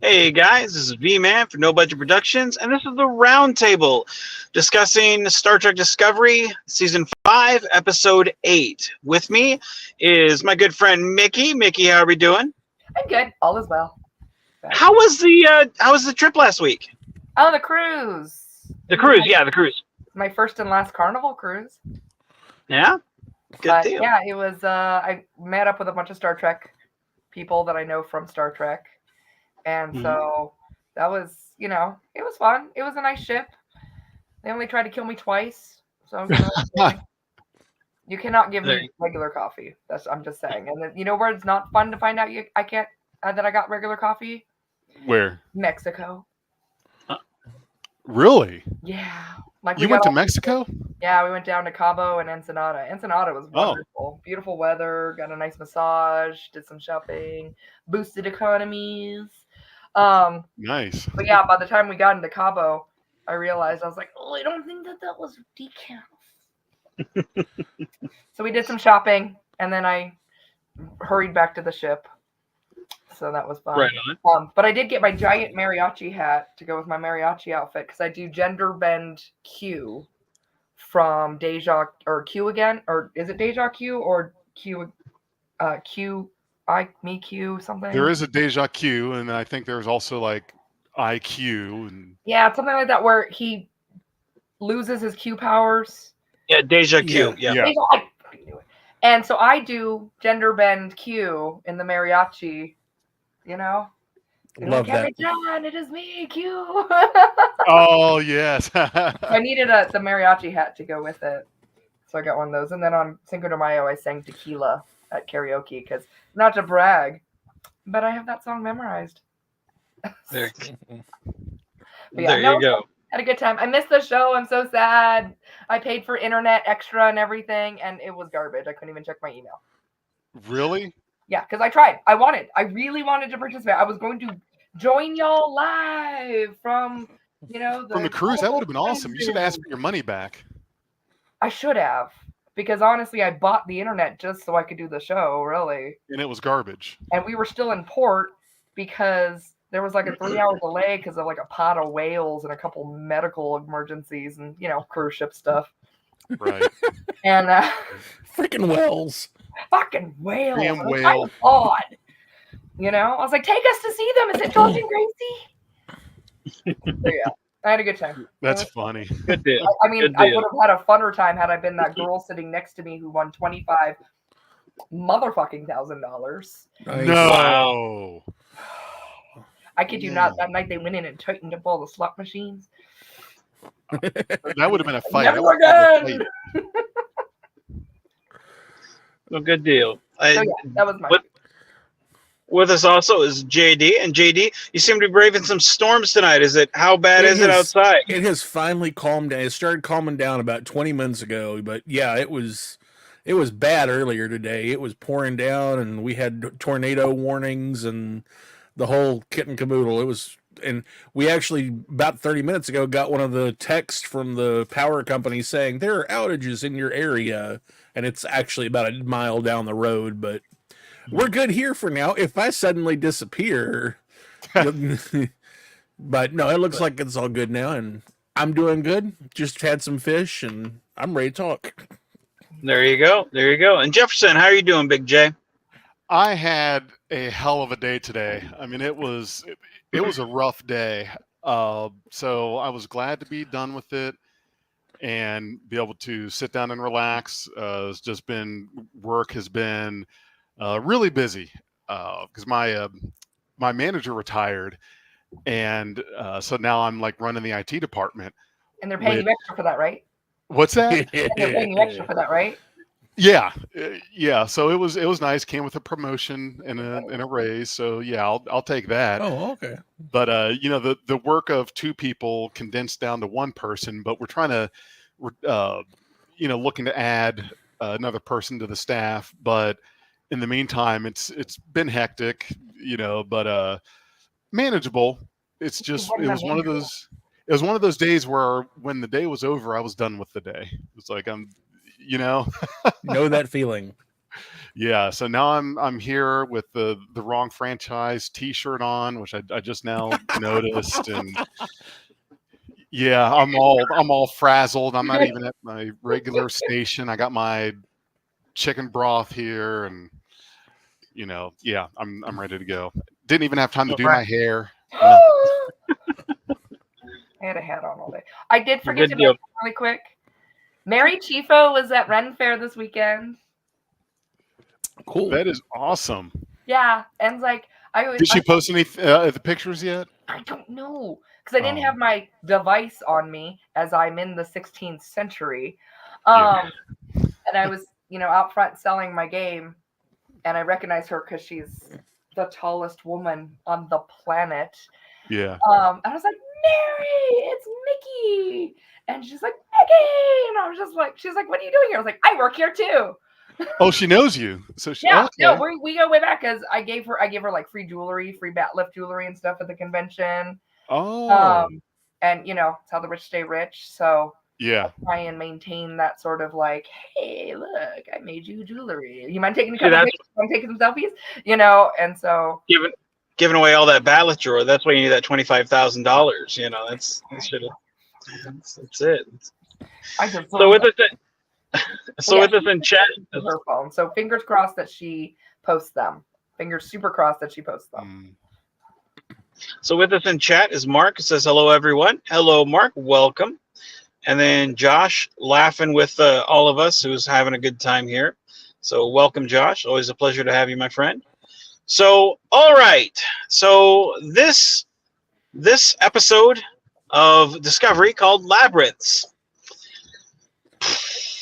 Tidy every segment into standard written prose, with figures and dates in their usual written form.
Hey guys, this is V-Man for No Budget Productions, and this is the Roundtable discussing Star Trek Discovery, Season 5, Episode 8. With me is my good friend Mickey. Mickey, how are we doing? I'm good. All is well. How was the trip last week? Oh, the cruise. The cruise. My first and last Carnival cruise. Yeah? Good deal. Yeah, it was, I met up with a bunch of Star Trek people that I know from Star Trek. And so that was, it was fun. It was a nice ship. They only tried to kill me twice. So, you cannot give me regular coffee. I'm just saying. And then, where it's not fun to find out that I got regular coffee? Where? Mexico. Really? Yeah. You went to Mexico? Yeah, we went down to Cabo and Ensenada. Ensenada was wonderful. Beautiful weather, got a nice massage, did some shopping, boosted economies. Nice. But yeah, by the time we got into Cabo, I realized, I was like, oh, I don't think that was decaf. So we did some shopping, and then I hurried back to the ship. So that was fun. Right on. But I did get my giant mariachi hat to go with my mariachi outfit because I do gender bend Q from Deja or Q again, or is it Deja Q or Q? Me Q something. There is a Deja Q, and I think there's also like IQ and yeah, something like that where he loses his Q powers. Yeah, Deja Q. Yeah. Deja, I knew it. And so I do gender bend Q in the mariachi. Love that. John, it is me, Q. oh yes. I needed the mariachi hat to go with it, so I got one of those. And then on Cinco de Mayo, I sang Tequila at karaoke because, not to brag, but I have that song memorized. There yeah, you go. Had a good time. I missed the show. I'm so sad. I paid for internet extra and everything, and it was garbage. I couldn't even check my email. Really? Yeah, because I tried. I really wanted to participate. I was going to join y'all live from, from the cruise. That would have been awesome. You should ask for your money back. I should have, because honestly, I bought the internet just so I could do the show, really. And it was garbage. And we were still in port because there was like a 3-hour delay because of like a pod of whales and a couple medical emergencies and, cruise ship stuff. Right. And freaking whales. Fucking whales. Damn whale. I was like, take us to see them. Is it George and Gracie? So yeah, I had a good time. That's funny. Good deal. I would have had a funner time had I been that girl sitting next to me who won $25 motherfucking $1,000. Nice. No. Wow. I kid you not. That night they went in and tightened up all the slot machines. That would have been a fight. Never again. Well, good deal. That was my. With us also is JD, and JD, you seem to be braving some storms tonight. How bad is it outside? It has finally calmed down. It started calming down about 20 minutes ago, but yeah, it was bad earlier today. It was pouring down, and we had tornado warnings and the whole kit and caboodle. And we actually about 30 minutes ago got one of the texts from the power company saying there are outages in your area, and it's actually about a mile down the road, but we're good here for now. If I suddenly disappear, but no, it looks like it's all good now, and I'm doing good. Just had some fish, and I'm ready to talk. There you go. And Jefferson, how are you doing, Big J? I had a hell of a day today. I mean, it was a rough day. So I was glad to be done with it and be able to sit down and relax. Work has been really busy because my manager retired, and so now I'm like running the IT department. And they're paying you extra for that, right? What's that? And they're paying you extra for that, right? Yeah. So it was nice. Came with a promotion and a raise. So yeah, I'll take that. Oh, okay. But the work of two people condensed down to one person. But we're trying to, looking to add another person to the staff. But in the meantime, it's been hectic, but manageable. It was one of those days where when the day was over, I was done with the day. It's like know that feeling. Yeah, so now I'm here with the wrong franchise T-shirt on, which I just now noticed, and yeah, I'm all frazzled. I'm not even at my regular station. I got my chicken broth here, and yeah, I'm ready to go. Didn't even have time to do my hair. No. I had a hat on all day. I did forget Good to deal. mention really quick. Mary Chifo was at Ren Fair this weekend. Cool. That is awesome. Yeah, and like Did she post any the pictures yet? I don't know because I didn't have my device on me as I'm in the 16th century, Yeah. and I was out front selling my game, and I recognized her because she's the tallest woman on the planet. Yeah. And I was like, Mary, it's Mickey. And she's like, Mickey. And I was just like, she's like, what are you doing here? I was like, I work here too. Oh, she knows you. So she, Yeah, okay. no, we go way back because I gave her like free jewelry, free bat lift jewelry and stuff at the convention. Oh. And it's how the rich stay rich. So Yeah. I try and maintain that sort of like, hey, look, I made you jewelry. You mind taking a couple pictures? I'm taking some selfies, and so Giving away all that ballot drawer. That's why you need that $25,000. That's it. I just So with us in chat. Her phone. So fingers crossed that she posts them. Fingers super crossed that she posts them. So with us in chat is Mark. It says hello everyone. Hello Mark, welcome. And then Josh laughing with all of us who's having a good time here. So welcome Josh. Always a pleasure to have you, my friend. So all right. So this episode of Discovery called Labyrinths.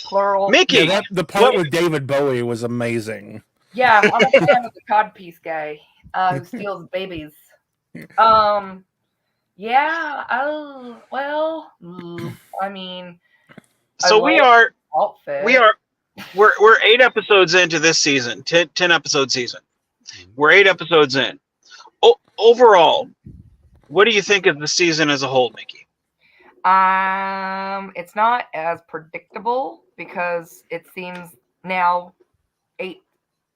Plural. Mickey, Yeah, the part with David Bowie was amazing. Yeah, I'm a fan of the codpiece guy who steals babies. Yeah. Oh well. I mean. So we're 8 episodes into this season, 10 episode season. We're 8 episodes in. Overall, what do you think of the season as a whole, Mickey? It's not as predictable because it seems now 8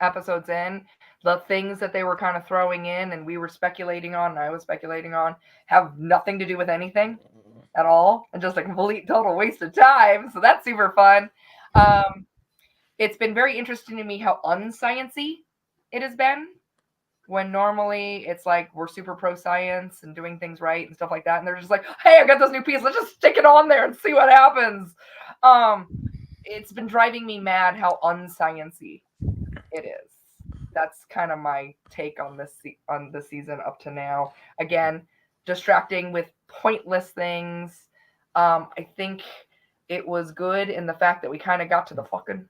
episodes in, the things that they were kind of throwing in and we were speculating on, and I was speculating on, have nothing to do with anything at all and just a complete total waste of time. So that's super fun. It's been very interesting to me how unscience-y it has been, when normally it's like we're super pro science and doing things right and stuff like that, and they're just like, hey, I got this new piece, let's just stick it on there and see what happens. It's been driving me mad how unscience-y it is. That's kind of my take on this on the season up to now. Again, distracting with pointless things. I think it was good in the fact that we kind of got to the fucking,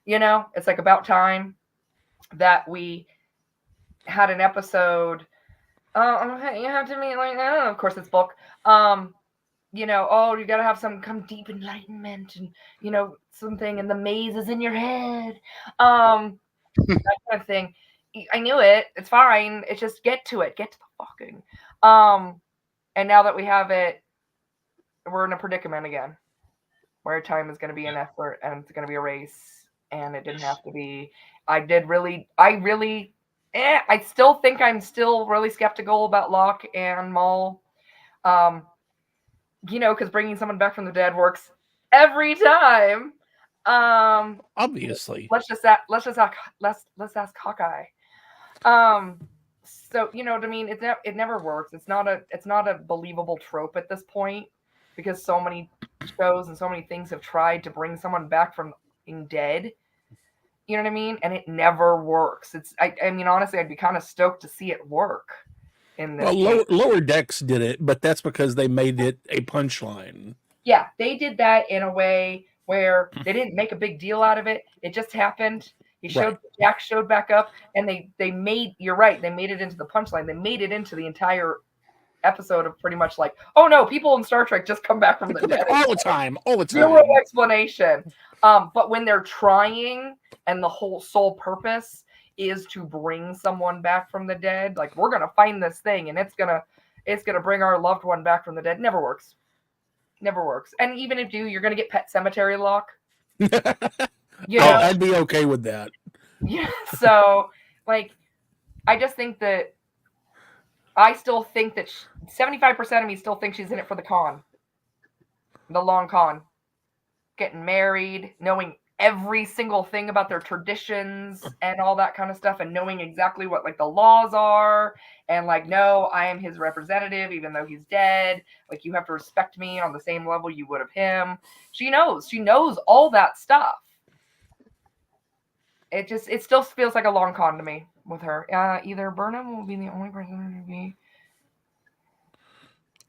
it's like about time that we had an episode. You have to meet like, of course it's book. You gotta have some deep enlightenment and something, and the maze is in your head. That kind of thing. I knew it. It's fine. It's just get to the fucking. And now that we have it, we're in a predicament again, where time is going to be an effort and it's going to be a race, and it didn't have to be. I still think I'm still really skeptical about Locke and Maul. Because bringing someone back from the dead works every time. Obviously. Let's ask Hawkeye. So you know what I mean? It never works. It's not a believable trope at this point, because so many shows and so many things have tried to bring someone back from being dead. You know what I mean? And it never works. I mean, honestly, I'd be kind of stoked to see it work in this. Well, Lower Decks did it, but that's because they made it a punchline. Yeah, they did that in a way where they didn't make a big deal out of it. It just happened. Jack showed back up, and they made, you're right, they made it into the punchline. They made it into the entire episode of pretty much like, oh no, people in Star Trek just come back from the dead all the time. Zero explanation. But when they're trying, and the whole sole purpose is to bring someone back from the dead, like, we're gonna find this thing and it's gonna bring our loved one back from the dead, never works. And even if you're gonna get Pet Cemetery Locke. I'd be okay with that. Yeah. So, like, I just think that I still think that 75% of me still think she's in it for the con, the long con, getting married, knowing every single thing about their traditions and all that kind of stuff, and knowing exactly what like the laws are, and like, no, I am his representative, even though he's dead. Like, you have to respect me on the same level you would of him. She knows all that stuff. It still feels like a long con to me with her. Either Burnham will be the only person to be.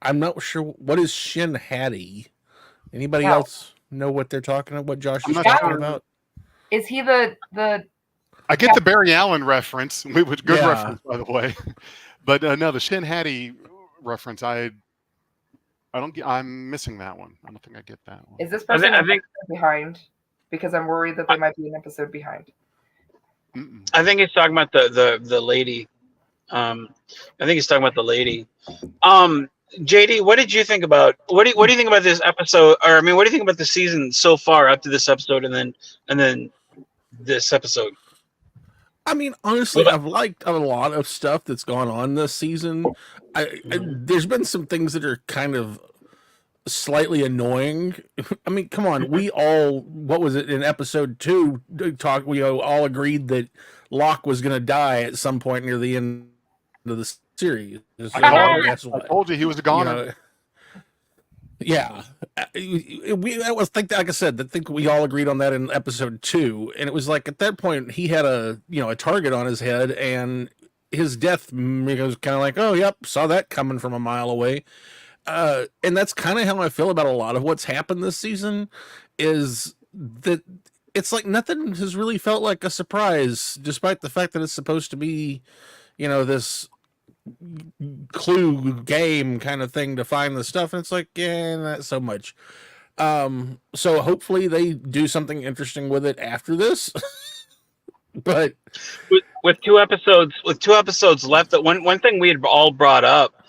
I'm not sure what is Shin Hattie. Anybody No. else know what they're talking about? What Josh I'm is not talking sure. about? Is he the I get the Barry Allen reference, which good Yeah. reference by the way. But no, the Shin Hattie reference, I don't get. I'm missing that one. I don't think I get that one. Is this person I an think episode behind? Because I'm worried that they might be an episode behind. Mm-mm. I think he's talking about the lady. I think he's talking about the lady. JD, what did you think about what do you think about this episode? Or I mean, what do you think about the season so far up to this episode, and then this episode? I mean, honestly, I've liked a lot of stuff that's gone on this season. There's been some things that are kind of slightly annoying. I mean, come on, we all, what was it in episode 2? We all agreed that Locke was going to die at some point near the end of the series. I called it. Guess I what? told you he was a goner. Yeah, that was like I said. I think we all agreed on that in episode 2, and it was like at that point he had a target on his head, and his death was kind of like, oh, yep, saw that coming from a mile away. And that's kind of how I feel about a lot of what's happened this season. Is that it's like nothing has really felt like a surprise, despite the fact that it's supposed to be, this clue game kind of thing to find the stuff, and it's like, yeah, not so much. So hopefully they do something interesting with it after this. But With two episodes left, that one thing we had all brought up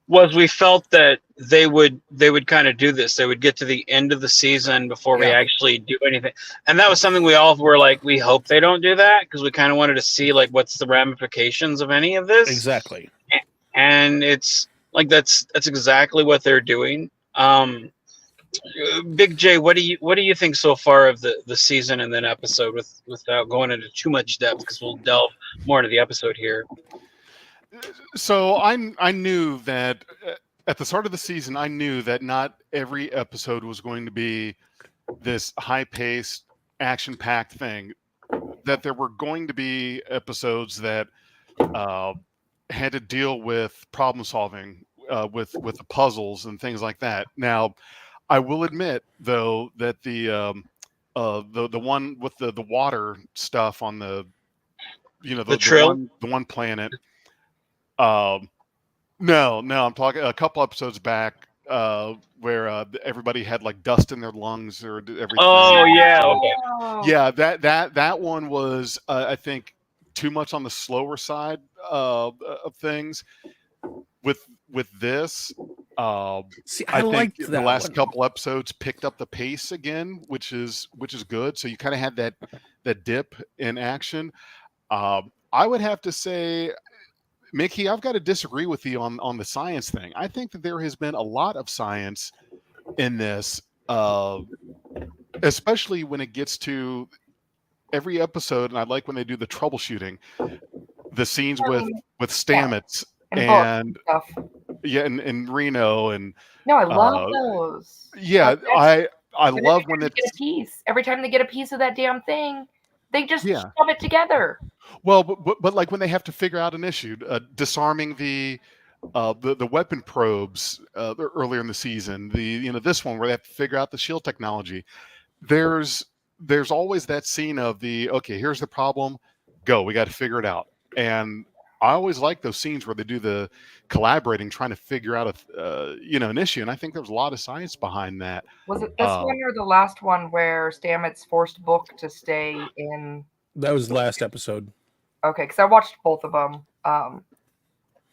was we felt that they would kind of do this. They would get to the end of the season before we actually do anything, and that was something we all were like, we hope they don't do that, because we kind of wanted to see like what's the ramifications of any of this. Exactly. And it's like that's exactly what they're doing. Big J, what do you think so far of the season and then episode, without going into too much depth, because we'll delve more into the episode here. So I knew that at the start of the season, I knew that not every episode was going to be this high-paced, action-packed thing. That there were going to be episodes that had to deal with problem solving, with the puzzles and things like that. Now, I will admit though that the one with the water stuff on the one planet. No, I'm talking a couple episodes back where everybody had like dust in their lungs or everything. Oh yeah, okay. Yeah, that one was I think too much on the slower side of things. With this, see, I think liked the last couple episodes picked up the pace again, which is good. So you kind of had that dip in action. I would have to say, Mickey, I've got to disagree with you on the science thing. I think that there has been a lot of science in this, especially when it gets to every episode. And I like when they do the troubleshooting, the scenes with Stamets and and Reno and no, I love those. Yeah, I love when it's get a piece. Every time they get a piece of that damn thing, they just shove it together. Well, but like when they have to figure out an issue, disarming the weapon probes earlier in the season, this one where they have to figure out the shield technology. There's always that scene of okay, here's the problem, go, we got to figure it out. And I always like those scenes where they do the collaborating, trying to figure out an issue. And I think there's a lot of science behind that. Was it this one or the last one where Stamets forced Book to stay in? That was the last episode. Okay, because I watched both of them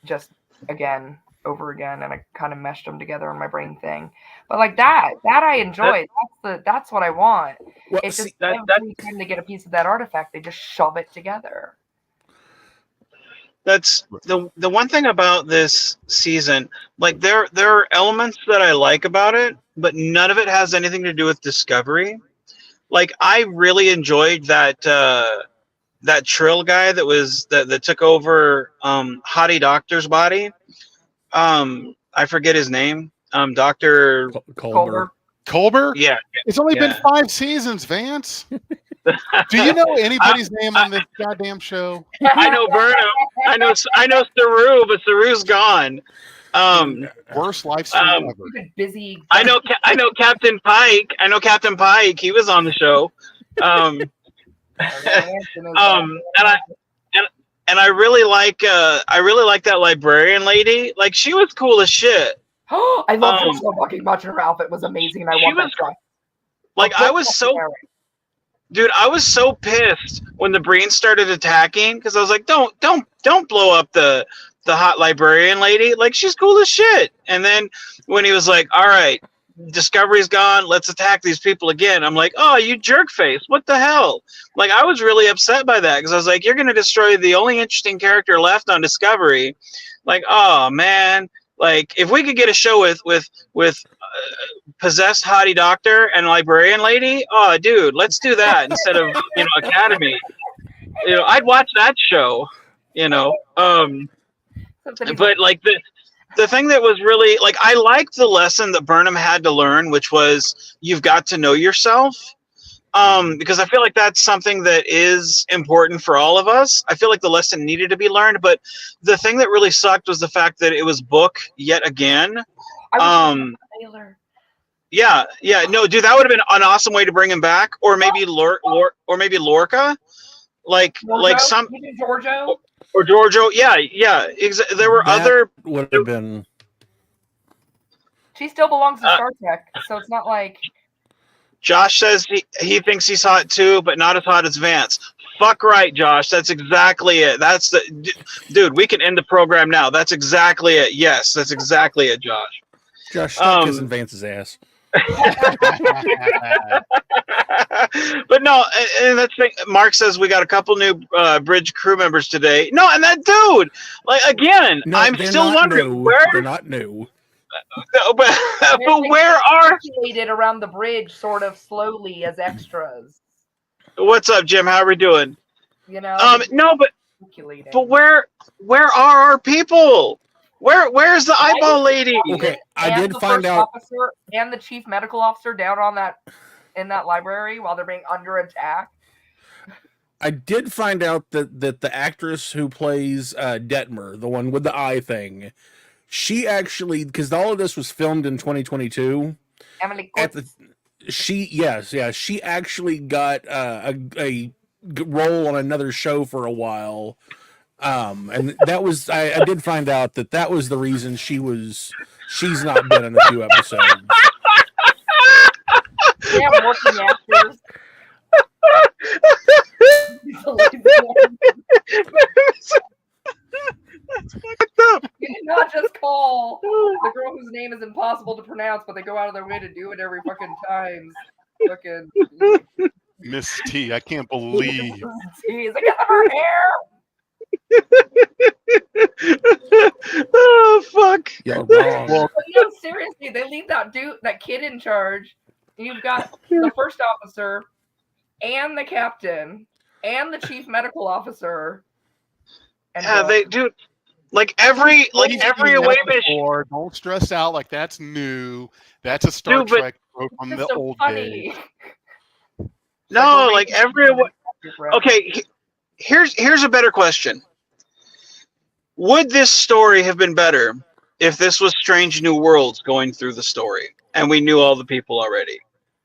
just again over again, and I kind of meshed them together in my brain thing. But like that I enjoy. That's what I want. Well, It's just see, every time they get a piece of that artifact, they just shove it together. That's the one thing about this season. Like there are elements that I like about it, but none of it has anything to do with Discovery. Like I really enjoyed that Trill guy that took over Hottie Doctor's body. I forget his name. Dr. Culber. Colbert? Yeah. It's only been Yeah. 5 seasons, Vance. Do you know anybody's name on this goddamn show? I know Burnham. I know Saru, but Saru's gone. Worst life stream ever. Busy. I know Captain Pike. I know Captain Pike. He was on the show. And I really like that librarian lady. Like she was cool as shit. I love her so fucking much, and her outfit was amazing, and I want that dress. Like I was so pissed when the Breen started attacking because I was like, don't blow up the hot librarian lady. Like she's cool as shit. And then when he was like, all right, Discovery's gone, let's attack these people again. I'm like, oh, you jerk face. What the hell? Like I was really upset by that because I was like, you're gonna destroy the only interesting character left on Discovery. Like, oh man. Like if we could get a show with possessed hottie doctor and librarian lady, oh dude, let's do that instead of Academy. I'd watch that show. But like the thing that was really like I liked the lesson that Burnham had to learn, which was you've got to know yourself. Because I feel like that's something that is important for all of us. I feel like the lesson needed to be learned, but the thing that really sucked was the fact that it was book yet again. Yeah, no, dude, that would have been an awesome way to bring him back, or maybe Lorca, like some Giorgio or Giorgio. Yeah. There were other would have been. She still belongs to Star Trek, so it's not like. Josh says he thinks he's hot too, but not as hot as Vance. Fuck right, Josh. That's exactly it. That's the dude. We can end the program now. That's exactly it. Yes, that's exactly it, Josh. Josh, stop kissing Vance's ass. But no, and that's the thing. Mark says we got a couple new bridge crew members today. No, and that dude, like again, No, I'm still wondering where they're not new. But where are circulated around the bridge sort of slowly as extras? What's up, Jim? How are we doing? No, but where are our people? Where's the eyeball lady? Okay, I did find out. Officer and the chief medical officer down in that library while they're being under attack. I did find out that the actress who plays Detmer, the one with the eye thing, she actually, because all of this was filmed in 2022. Emily she actually got a role on another show for a while, and that was I did find out that was the reason she's not been in a few episodes. Yeah, working actors. That's fucked up. You did not just call the girl whose name is impossible to pronounce, but they go out of their way to do it every fucking time. Fucking Miss T, I can't believe. Jeez, I got her hair. Oh fuck! Yeah, wrong. Well, no, seriously, they leave that kid in charge. You've got the first officer, and the captain, and the chief medical officer. Yeah, they do. Like every away mission. Don't stress out like that's new. That's a Star Trek quote from the old days. No, like every. Okay, here's a better question. Would this story have been better if this was Strange New Worlds going through the story and we knew all the people already?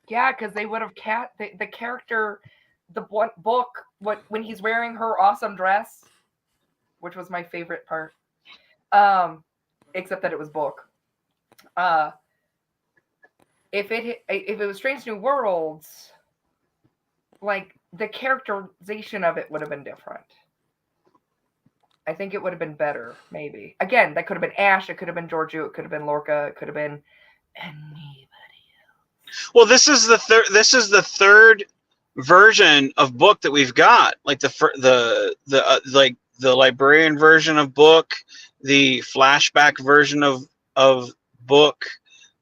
Yeah, because they would have the character, the book, when he's wearing her awesome dress, which was my favorite part. Except that it was book. If it was Strange New Worlds, like the characterization of it would have been different. I think it would have been better, maybe. Again, that could have been Ash, it could have been Giorgio, it could have been Lorca, it could have been anybody. Well, this is the third. This is the third version of book that we've got. Like like the librarian version of book, the flashback version of book,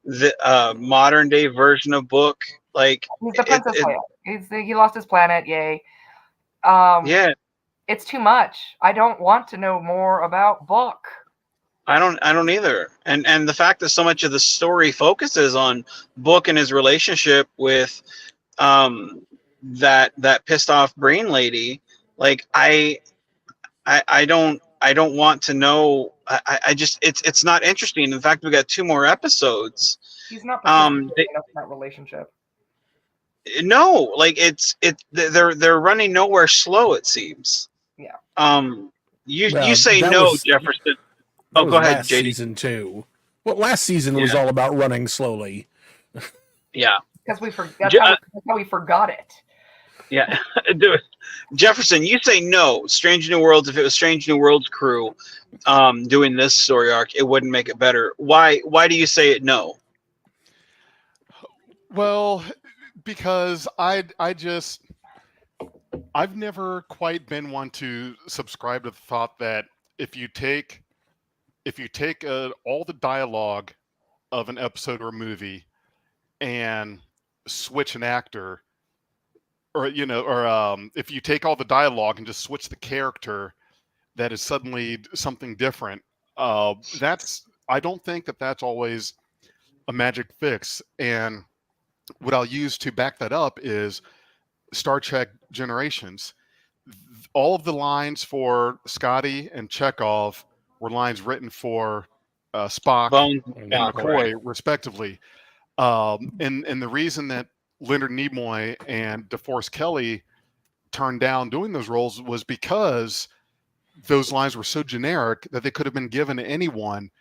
the modern day version of book. Like He's the Princess Leia. He lost his planet. Yay. Yeah. It's too much. I don't want to know more about book. I don't either. And the fact that so much of the story focuses on Book and his relationship with that pissed off brain lady, like I don't want to know. I just it's not interesting. In fact, we got 2 more episodes. He's not enough in that relationship. No, like they're running nowhere slow, it seems. Yeah. You say no, Jefferson. Oh, go ahead, JD. Season 2. Well, last season was all about running slowly. Yeah. Because that's how we forgot it. Yeah. Jefferson, you say no. Strange New Worlds, if it was Strange New Worlds crew doing this story arc, it wouldn't make it better. Why do you say it no? Well, because I've never quite been one to subscribe to the thought that if you take all the dialogue of an episode or a movie and switch an actor, or if you take all the dialogue and just switch the character, that is suddenly something different. I don't think that that's always a magic fix. And what I'll use to back that up is Star Trek Generations. All of the lines for Scotty and Chekhov were lines written for Spock and McCoy, respectively. And the reason that Leonard Nimoy and DeForest Kelley turned down doing those roles was because those lines were so generic that they could have been given to anyone.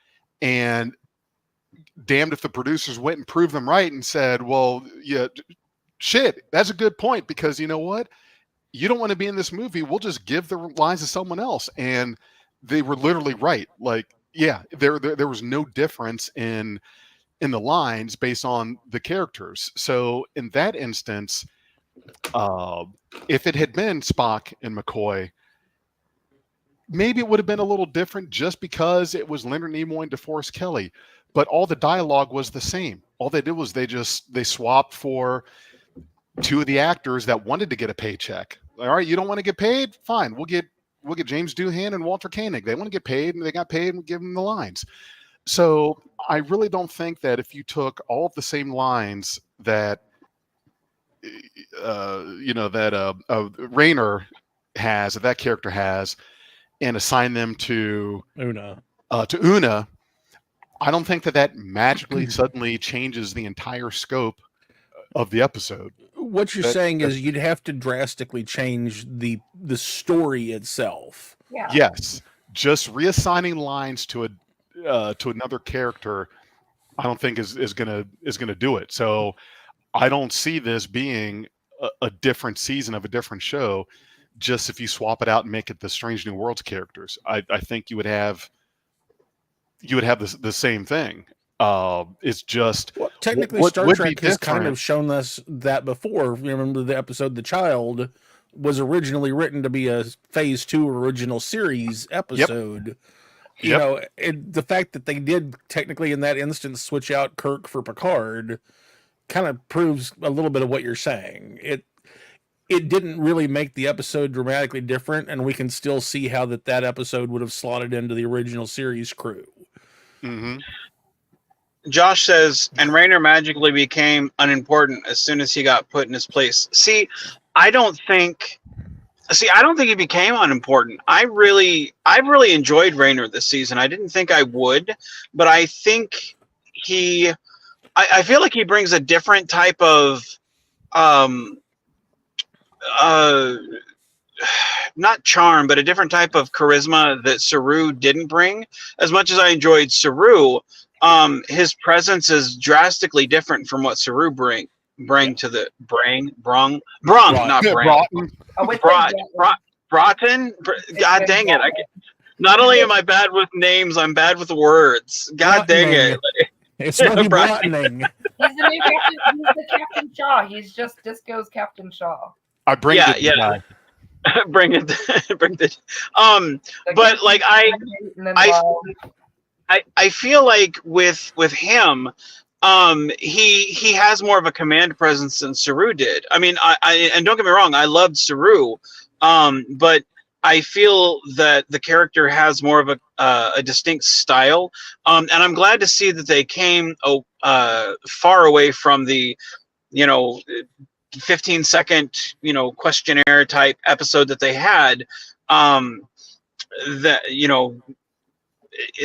And damned if the producers went and proved them right and said, well, yeah, shit, that's a good point, because you know what? You don't want to be in this movie. We'll just give the lines to someone else. And they were literally right. Like, yeah, there was no difference in the lines based on the characters. So in that instance, if it had been Spock and McCoy, maybe it would have been a little different just because it was Leonard Nimoy and DeForest Kelley. But all the dialogue was the same. All they did was they swapped for 2 of the actors that wanted to get a paycheck. All right, you don't want to get paid? Fine, we'll get James Doohan and Walter Koenig. They want to get paid, and they got paid, and we give them the lines. So I really don't think that if you took all of the same lines that Raynor has, that character has, and assign them to Una, I don't think that magically suddenly changes the entire scope of the episode. What you're saying is you'd have to drastically change the story itself. Yeah. Yes, just reassigning lines to another character, I don't think is gonna do it. So I don't see this being a different season of a different show. Just if you swap it out and make it the Strange New Worlds characters, I think you would have the same thing. It's just technically Star Trek has kind of shown us that before. Remember the episode "The Child" was originally written to be a Phase 2 original series episode. Yep. The fact that they did technically in that instance switch out Kirk for Picard kind of proves a little bit of what you're saying. It didn't really make the episode dramatically different, and we can still see how that episode would have slotted into the original series crew. Mm-hmm. Josh says, and Raynor magically became unimportant as soon as he got put in his place. See, I don't think he became unimportant. I really enjoyed Raynor this season. I didn't think I would, but I think I feel like he brings a different type of not charm, but a different type of charisma that Saru didn't bring. As much as I enjoyed Saru, his presence is drastically different from what Saru brung to the Broughton. God dang it! Not only am I bad with names, I'm bad with words. God dang it. It's really Brian. broadening. He's the new Captain. He's the Captain Shaw. He's just Disco's Captain Shaw. I bring Yeah, it. yeah. Guy. Bring it. Bring it. But like I feel like with him, he has more of a command presence than Saru did. I mean, I and don't get me wrong, I loved Saru, but I feel that the character has more of a distinct style, and I'm glad to see that they came far away from the, 15-second, questionnaire type episode that they had, that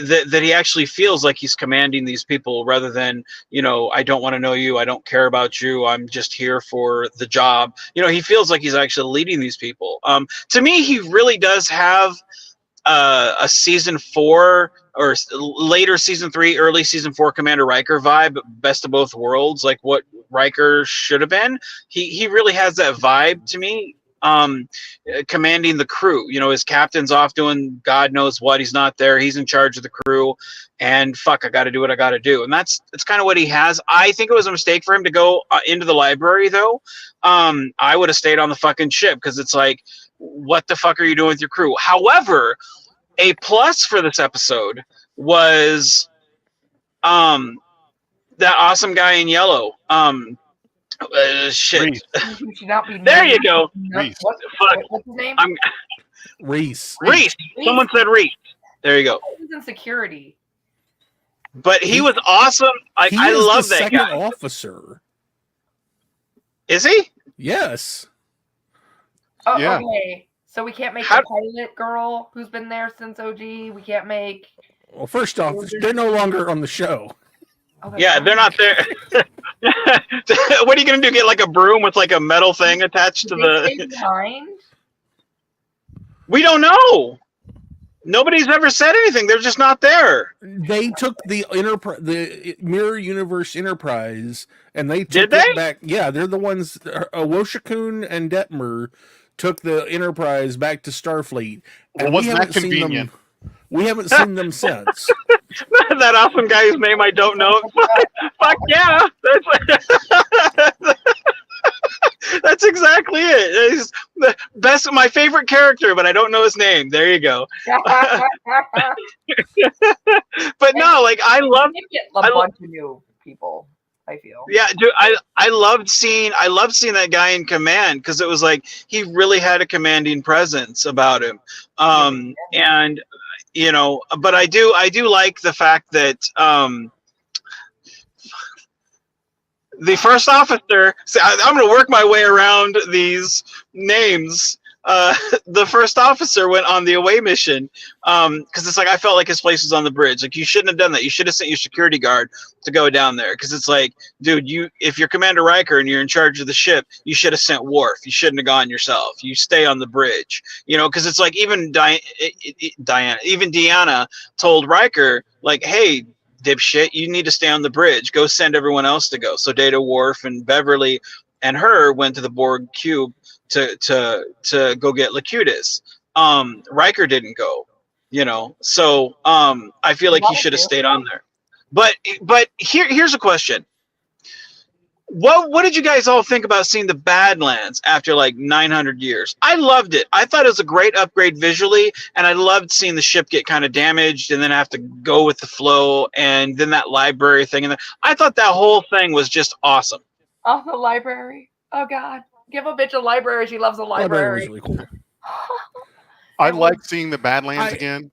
that he actually feels like he's commanding these people rather than, I don't want to know you, I don't care about you, I'm just here for the job. He feels like he's actually leading these people. To me, he really does have a season 4 or later season 3, early season 4 Commander Riker vibe, best of both worlds, like what Riker should have been. He really has that vibe to me. Commanding the crew, his captain's off doing God knows what, he's not there, he's in charge of the crew, and fuck, I got to do what I got to do, and that's kind of what he has. I think it was a mistake for him to go into the library, though. I would have stayed on the fucking ship, because it's like, what the fuck are you doing with your crew? However, a plus for this episode was that awesome guy in yellow. Shit. There you go. What's his name? Reese. Reese. Someone said Reese. There you go. He's in security. But he was awesome. I love that second guy. Officer. Is he? Yes. Oh, Yeah. okay. So we can't make the pilot girl who's been there since OG. We can't make. Well, first off, they're no longer on the show. Oh, Yeah, they're not there. What are you gonna do? Get like a broom with like a metal thing attached to the? Behind? We don't know. Nobody's ever said anything. They're just not there. They took the Mirror Universe Enterprise, and they took Did they? it back. Yeah, they're the ones. Woshakun and Detmer took the Enterprise back to Starfleet. Well, wasn't that convenient? We haven't seen them since. That awesome guy whose name I don't know. Fuck yeah. That's exactly it. He's the best, my favorite character, but I don't know his name. There you go. But no, like I love a bunch of new people. I feel. Yeah, dude, I loved seeing that guy in command, because it was like he really had a commanding presence about him. And but I do like the fact that the first officer, I'm going to work my way around these names. The first officer went on the away mission, because it's like, I felt like his place was on the bridge. Like, you shouldn't have done that. You should have sent your security guard to go down there, because it's like, dude, if you're Commander Riker and you're in charge of the ship, you should have sent Worf. You shouldn't have gone yourself. You stay on the bridge, because it's like, even Deanna told Riker, like, hey, dipshit, you need to stay on the bridge. Go send everyone else to go. So Data, Worf, and Beverly and her went to the Borg cube to go get Locutus. Riker didn't go, so I feel like he should have stayed on there. But here's a question. What did you guys all think about seeing the Badlands after like 900 years? I loved it. I thought it was a great upgrade visually, and I loved seeing the ship get kind of damaged and then have to go with the flow, and then that library thing. And I thought that whole thing was just awesome. Oh, the library. Oh, God. Give a bitch a library. She loves a library. Was really cool. I like seeing the Badlands again.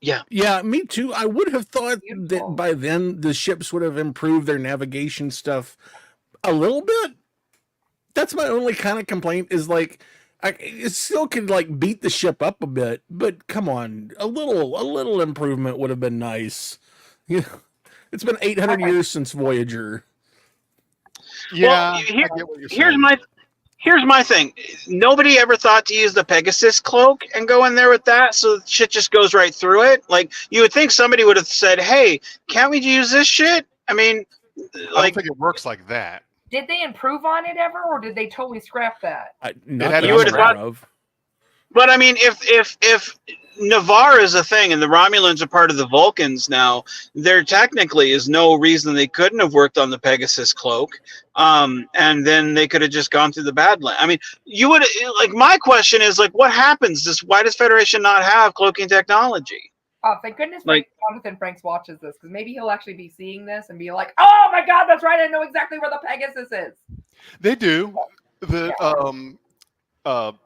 Yeah, me too. I would have thought that by then the ships would have improved their navigation stuff a little bit. That's my only kind of complaint, is like, it still could like beat the ship up a bit, but come on, a little improvement would have been nice. It's been 800 years since Voyager. Yeah, well, here's my thing. Nobody ever thought to use the Pegasus cloak and go in there with that, so shit just goes right through it. Like, you would think somebody would have said, "Hey, can't we use this shit?" I mean, I don't think it works like that. Did they improve on it ever, or did they totally scrap that? You would have thought. But I mean, if Navarre is a thing, and the Romulans are part of the Vulcans now. There technically is no reason they couldn't have worked on the Pegasus cloak, and then they could have just gone through the Badlands. I mean, you would like. My question is like, what happens? Why does Federation not have cloaking technology? Oh, thank goodness Like- Jonathan Franks watches this, because maybe he'll actually be seeing this and be like, "Oh my God, that's right! I know exactly where the Pegasus is." They do. The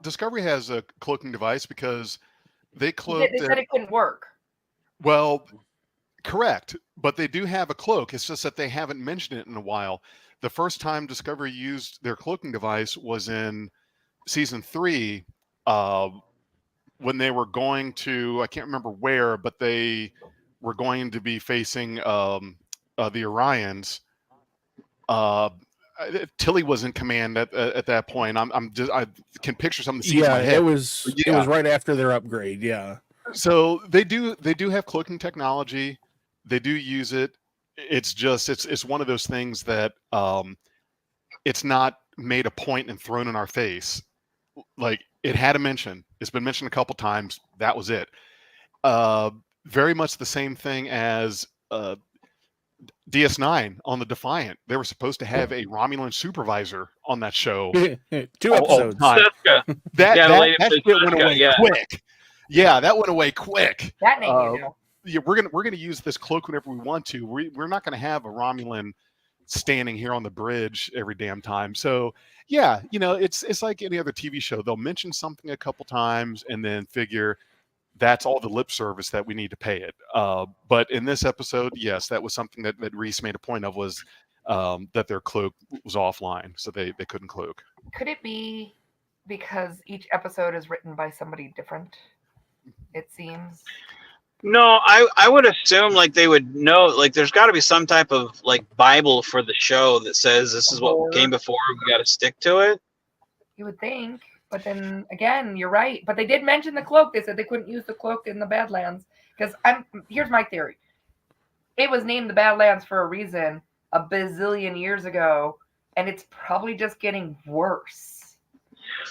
Discovery has a cloaking device because they cloak. They said it couldn't work. Well, correct, but they do have a cloak. It's just that they haven't mentioned it in a while. The first time Discovery used their cloaking device was in season 3, when they were going to, I can't remember where, but they were going to be facing the Orions. Tilly was in command at that point. I can picture some of the scenes in my head. It was right after their upgrade. Yeah. So they do have cloaking technology. They do use it. It's just it's one of those things that it's not made a point and thrown in our face. Like, it had a mention. It's been mentioned a couple times. That was it. Very much the same thing as DS9 on the Defiant. They were supposed to have a Romulan supervisor on that show. 2 episodes. Seska. That shit went away quick. Yeah, that went away quick. That name, you know. Yeah, we're gonna use this cloak whenever we want to. We're not gonna have a Romulan standing here on the bridge every damn time. So yeah, it's like any other TV show. They'll mention something a couple times and then figure that's all the lip service that we need to pay it. But in this episode, yes, that was something that Reese made a point of, was that their cloak was offline, so they couldn't cloak. Could it be because each episode is written by somebody different? It seems. No, I would assume like they would know, like there's got to be some type of like Bible for the show that says this is what came before. We got to stick to it. You would think, but then again, you're right. But they did mention the cloak. They said they couldn't use the cloak in the Badlands because here's my theory. It was named the Badlands for a reason a bazillion years ago, and it's probably just getting worse.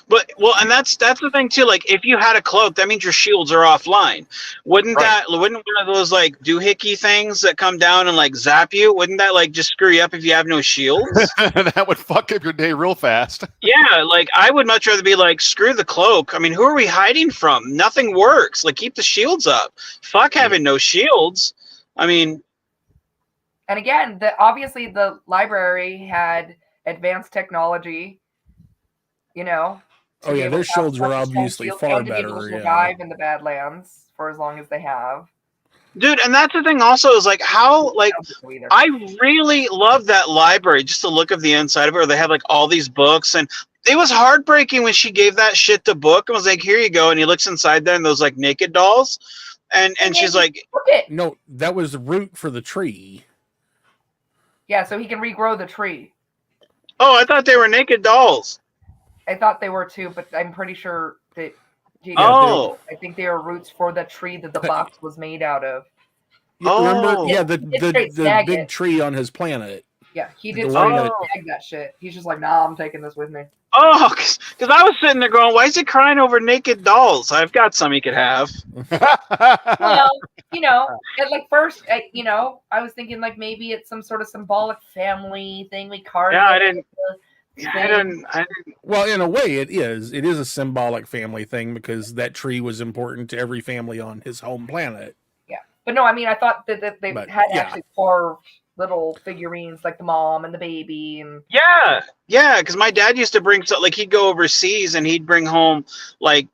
But and that's the thing too. Like, if you had a cloak, that means your shields are offline. Wouldn't one of those like doohickey things that come down and like zap you? Wouldn't that like just screw you up if you have no shields? That would fuck up your day real fast. Yeah, like I would much rather be like, screw the cloak. I mean, who are we hiding from? Nothing works. Like, keep the shields up. Fuck having no shields. I mean, and again, obviously the library had advanced technology. Oh yeah, their shields were obviously far better. To survive in the Badlands for as long as they have. Dude, and that's the thing also is like how like I really love that library, just the look of the inside of it, where they have like all these books, and it was heartbreaking when she gave that shit to Book and was like, here you go, and he looks inside there and those like naked dolls, and she's like, no, that was the root for the tree. Yeah, so he can regrow the tree. Oh, I thought they were naked dolls. I thought they were too, but I'm pretty sure that. Oh, I think they are roots for the tree that the box was made out of. Remember? Yeah, the big tree on his planet. Yeah, he did snag that shit. He's just like, nah, I'm taking this with me. Oh, because I was sitting there going, why is he crying over naked dolls? I've got some he could have. Well, at first, I was thinking like maybe it's some sort of symbolic family thing. We carved. Yeah, I didn't. I didn't. Well, in a way, it is. It is a symbolic family thing because that tree was important to every family on his home planet. Yeah, but no, I mean, I thought that they had actually carved little figurines like the mom and the baby and. Yeah, because my dad used to bring like he'd go overseas and he'd bring home like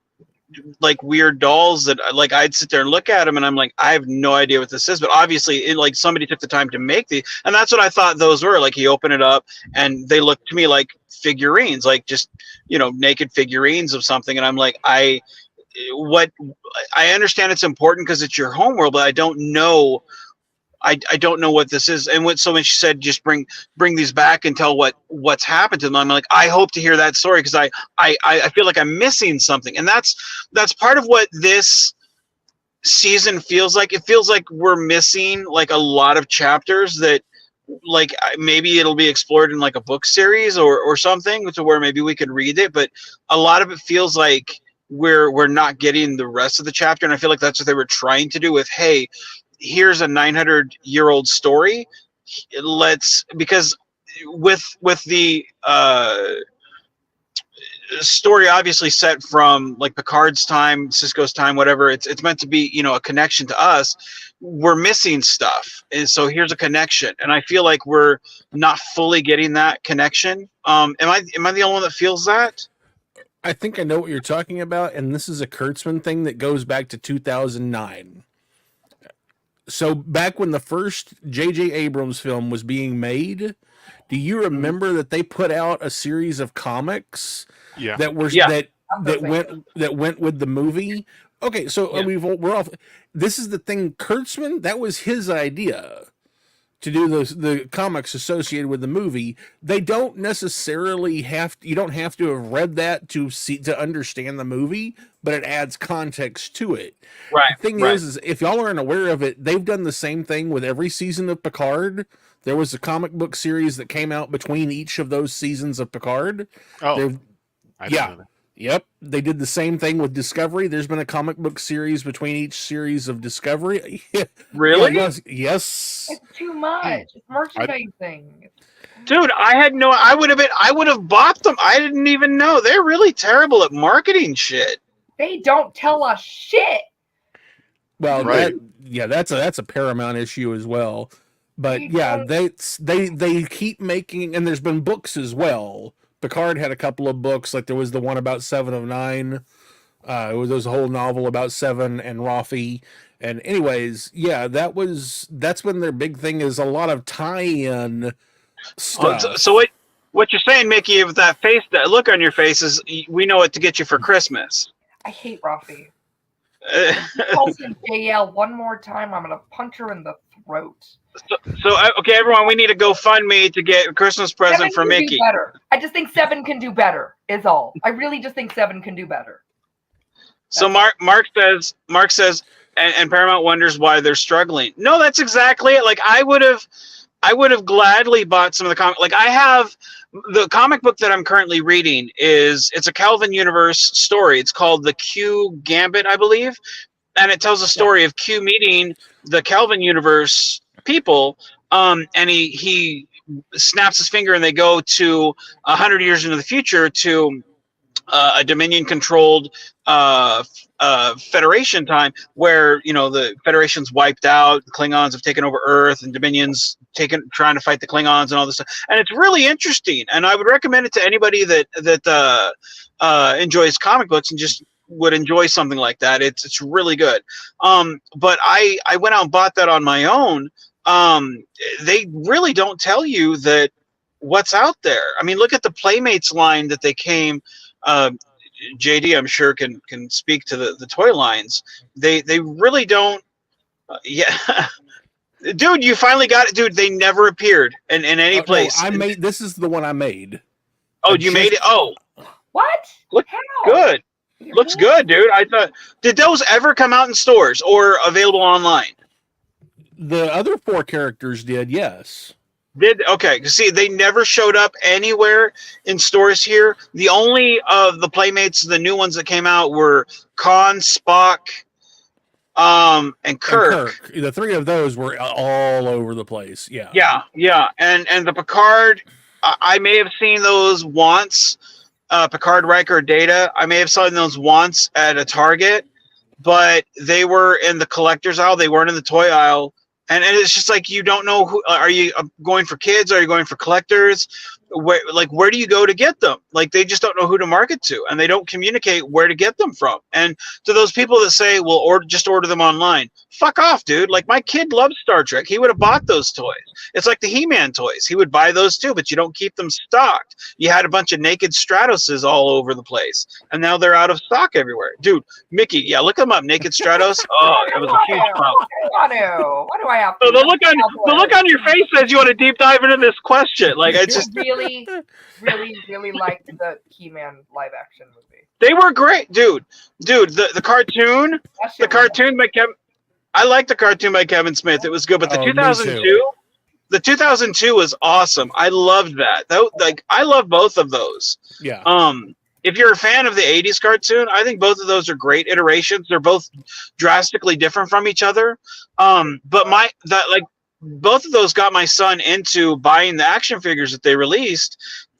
weird dolls that like I'd sit there and look at them and I'm like, I have no idea what this is, but obviously like somebody took the time to make these, and that's what I thought those were. Like, he opened it up and they looked to me like figurines, like just naked figurines of something, and I'm like, I understand it's important because it's your homeworld, but I don't know. I don't know what this is. And when she said just bring these back and tell what's happened to them, I'm like, I hope to hear that story because I feel like I'm missing something. And that's part of what this season feels like. It feels like we're missing like a lot of chapters that like maybe it'll be explored in like a book series or something to where maybe we could read it. But a lot of it feels like we're not getting the rest of the chapter, and I feel like that's what they were trying to do with, hey, here's a 900-year-old story. Because with the story obviously set from like Picard's time, Cisco's time, whatever, it's meant to be, a connection to us. We're missing stuff, and so here's a connection, and I feel like we're not fully getting that connection. Am I the only one that feels that? I think I know what you're talking about, and this is a Kurtzman thing that goes back to 2009. So back when the first J.J. Abrams film was being made, do you remember that they put out a series of comics that were that went with the movie? Okay, so we're off. This is the thing, Kurtzman. That was his idea to do the comics associated with the movie. They don't necessarily you don't have to have read that to understand the movie, but it adds context to it. Right. The thing is if y'all aren't aware of it, they've done the same thing with every season of Picard. There was a comic book series that came out between each of those seasons of Picard. I didn't know that. Yep, they did the same thing with Discovery. There's been a comic book series between each series of Discovery. Really? Yes. It's too much. It's merchandising. Dude, I would have bought them. I didn't even know. They're really terrible at marketing shit. They don't tell us shit. Well, that's a Paramount issue as well. But they keep making, and there's been books as well. Picard had a couple of books, like there was the one about 7 of 9. There was a whole novel about 7 and Rafi. And anyways, that's when their big thing is a lot of tie-in stuff. So what you're saying, Mickey, with that look on your face is, we know what to get you for Christmas. I hate Rafi. Calls him JL one more time, I'm gonna punch her in the throat. So okay, everyone, we need a GoFundMe to get a Christmas present for Mickey. Better. I just think 7 can do better. Is all. I really just think 7 can do better. So Mark says, and Paramount wonders why they're struggling. No, that's exactly it. Like I would have gladly bought some of the comic. Like I have the comic book that I'm currently reading it's a Kelvin Universe story. It's called The Q Gambit, I believe, and it tells a story of Q meeting the Kelvin Universe people, and he snaps his finger and they go to 100 years into the future to a Dominion-controlled Federation time, where the Federation's wiped out, the Klingons have taken over Earth, and Dominion's trying to fight the Klingons and all this stuff. And it's really interesting, and I would recommend it to anybody that enjoys comic books and just would enjoy something like that. It's really good. But I went out and bought that on my own. They really don't tell you that what's out there. I mean, look at the Playmates line that they came. JD, I'm sure, can speak to the toy lines. They really don't. Dude, you finally got it, dude. They never appeared in any place. No, this is the one I made. Oh, you made it? Oh, what? Look good. Looks good, dude. I thought, did those ever come out in stores or available online? The other 4 characters did, yes. Okay, see, they never showed up anywhere in stores here. The only of the Playmates, the new ones that came out, were Khan, Spock, and Kirk. The 3 of those were all over the place. Yeah. And the Picard, I may have seen those once. Picard, Riker, Data. I may have seen those once at a Target, but they were in the collector's aisle. They weren't in the toy aisle. And it's just like, you don't know who. Are you going for kids? Are you going for collectors? Where do you go to get them? Like, they just don't know who to market to, and they don't communicate where to get them from. And to those people that say, well, just order them online, fuck off, dude. Like, my kid loves Star Trek. He would have bought those toys. It's like the He-Man toys. He would buy those too, but you don't keep them stocked. You had a bunch of naked Stratoses all over the place, and now they're out of stock everywhere. Dude, Mickey, look them up. Naked Stratos. Oh, it was a huge problem. What do I have to So the look on your face says you want to deep dive into this question. Like, I just really liked the He-Man live action movie. They were great, dude. The cartoon, by Kevin. I like the cartoon by Kevin Smith. It was good, but the 2002 was awesome. I loved that. I love both of those. Yeah. if you're a fan of the 80s cartoon, I think both of those are great iterations. They're both drastically different from each other. But both of those got my son into buying the action figures that they released,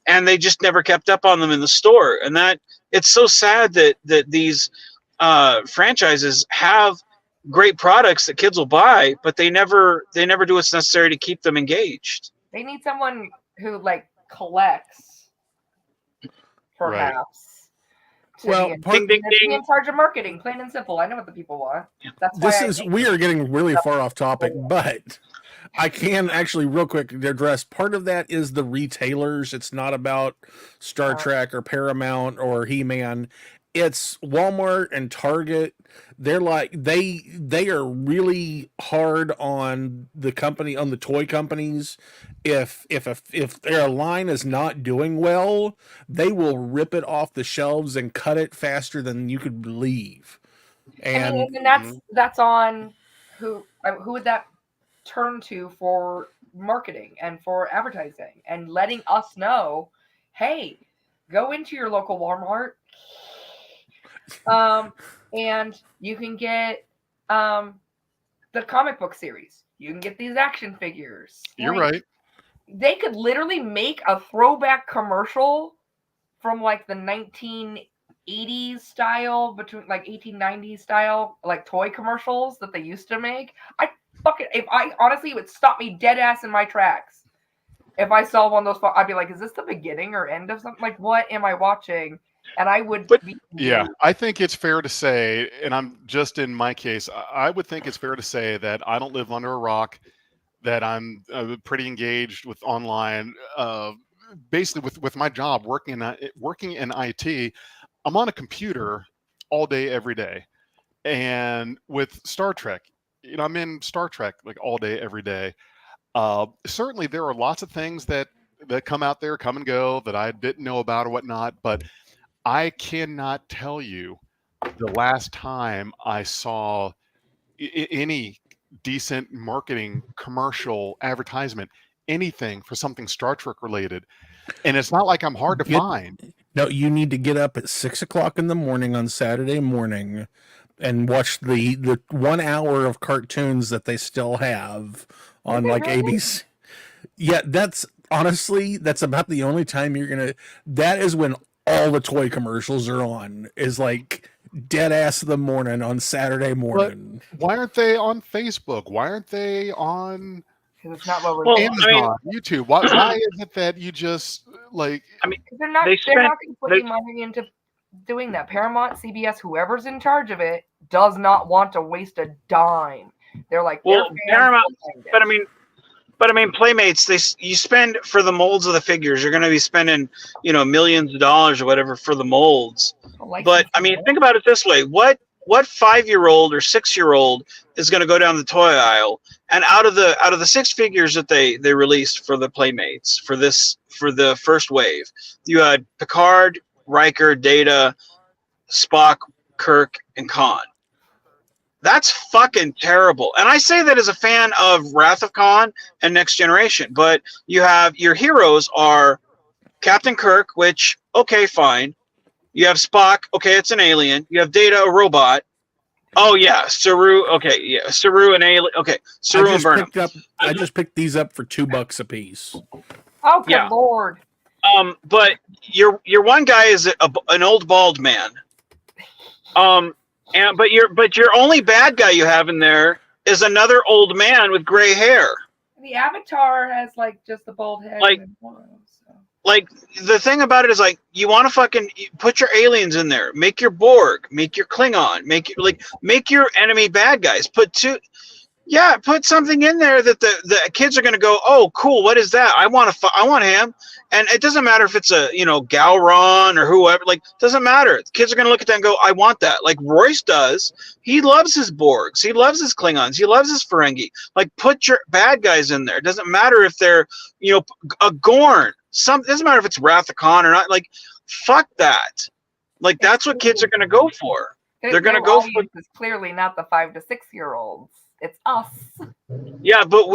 and they just never kept up on them in the store. And that it's so sad that these franchises have great products that kids will buy, but they never do what's necessary to keep them engaged. They need someone who like collects, perhaps. Well, be in charge of marketing, plain and simple. I know what the people want. That's why we are getting really far off topic, but I can actually real quick address part of that is the retailers. It's not about Star Trek or Paramount or He-Man. It's Walmart and Target. They're like they are really hard on the toy companies. If their line is not doing well, they will rip it off the shelves and cut it faster than you could believe. And that's on who would that turn to for marketing and for advertising and letting us know, hey, go into your local Walmart. And you can get the comic book series. You can get these action figures. You're right. They could literally make a throwback commercial from like the 1980s style, between like 1890s style, like toy commercials that they used to make. It would stop me dead ass in my tracks. If I saw one of those, I'd be like, is this the beginning or end of something? Like, what am I watching? And I would I think it's fair to say, and I'm just in my case, I would think it's fair to say that I don't live under a rock, that I'm pretty engaged with online. Basically, with my job, working in IT, I'm on a computer all day, every day. And with Star Trek, I'm in Star Trek like all day, every day. Certainly, there are lots of things that come out there, come and go, that I didn't know about or whatnot, but I cannot tell you the last time I saw any decent marketing, commercial, advertisement, anything for something Star Trek related. And it's not like I'm hard to find. No, you need to get up at 6 o'clock in the morning on Saturday morning and watch the 1 hour of cartoons that they still have on like ABC. Yeah, that's about the only time that is when all the toy commercials are on, is like dead ass of the morning on Saturday morning. But why aren't they on Facebook? Why aren't they on Amazon, YouTube? Why is it that you just like? I mean, they're not going to put any money into doing that. Paramount, CBS, whoever's in charge of it, does not want to waste a dime. They're like, Paramount, but I mean, Playmates, you spend for the molds of the figures. You're going to be spending, millions of dollars or whatever for the molds. But I mean, think about it this way: what 5-year-old or 6-year-old is going to go down the toy aisle, and out of the 6 figures that they released for the Playmates for the first wave, you had Picard, Riker, Data, Spock, Kirk, and Khan. That's fucking terrible. And I say that as a fan of Wrath of Khan and Next Generation. But you have your heroes are Captain Kirk, which, okay, fine. You have Spock, okay, it's an alien. You have Data, a robot. Oh, yeah, Saru, okay, yeah, Saru, an alien. Okay, Saru and Burnham. I just picked these up for $2 a piece. Oh, good Lord. But your one guy is an old bald man. But your only bad guy you have in there is another old man with gray hair. The Avatar has like just the bald head. Like the thing about it is like you want to fucking put your aliens in there, make your Borg, make your Klingon, make your enemy bad guys. Put something in there that the kids are gonna go, oh cool, what is that? I want him. And it doesn't matter if it's a, Gowron or whoever, doesn't matter. The kids are going to look at that and go, I want that. Like Royce does. He loves his Borgs. He loves his Klingons. He loves his Ferengi. Put your bad guys in there. It doesn't matter if they're, a Gorn. It doesn't matter if it's Wrath of Khan or not. Fuck that. That's what kids are going to go for. They're going to go for. It's clearly not the 5 to 6-year-olds. It's us. Yeah, but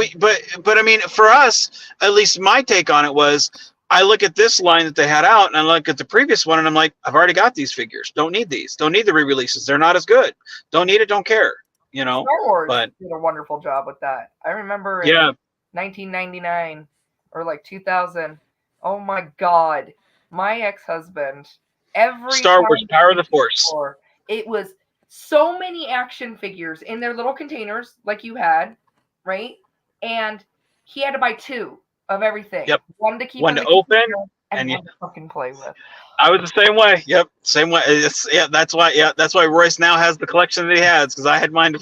I mean, for us, at least my take on it was, I look at this line that they had out, and I look at the previous one, and I'm like, I've already got these figures. Don't need these. Don't need the re-releases. They're not as good. Don't need it. Don't care. You know. Star Wars But did a wonderful job with that. I remember in yeah, 1999 or like 2000. Oh my God, my ex-husband. Every Star Wars: time Power we of the went to Force. store, it was so many action figures in their little containers, like you had, right? And he had to buy 2 of everything. Yep. One to keep One in to the open, container and and one to fucking play with. I was the same way. Yep, same way. That's why. Yeah, that's why Royce now has the collection that he has, because I had mine.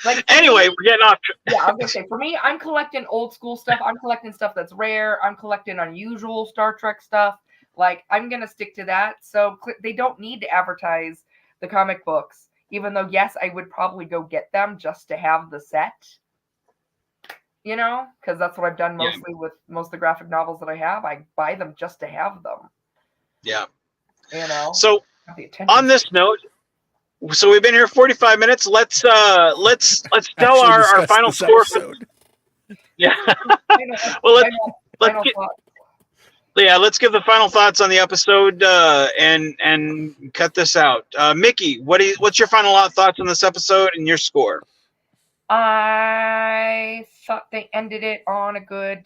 Like Anyway, we're getting off. yeah, I was gonna say, for me, I'm collecting old school stuff. I'm collecting stuff that's rare. I'm collecting unusual Star Trek stuff. Like, I'm gonna stick to that. So they don't need to advertise the comic books, even though yes, I would probably go get them just to have the set. You know, because that's what I've done mostly with most of the graphic novels that I have. I buy them just to have them. Yeah. You know. So The attention on this note, so we've been here 45 minutes. Let's tell Actually our discuss final this score. episode. Yeah. Well, final thoughts. let's give the final thoughts on the episode and cut this out. Mickey, what's your final thoughts on this episode and your score? I thought they ended it on a good,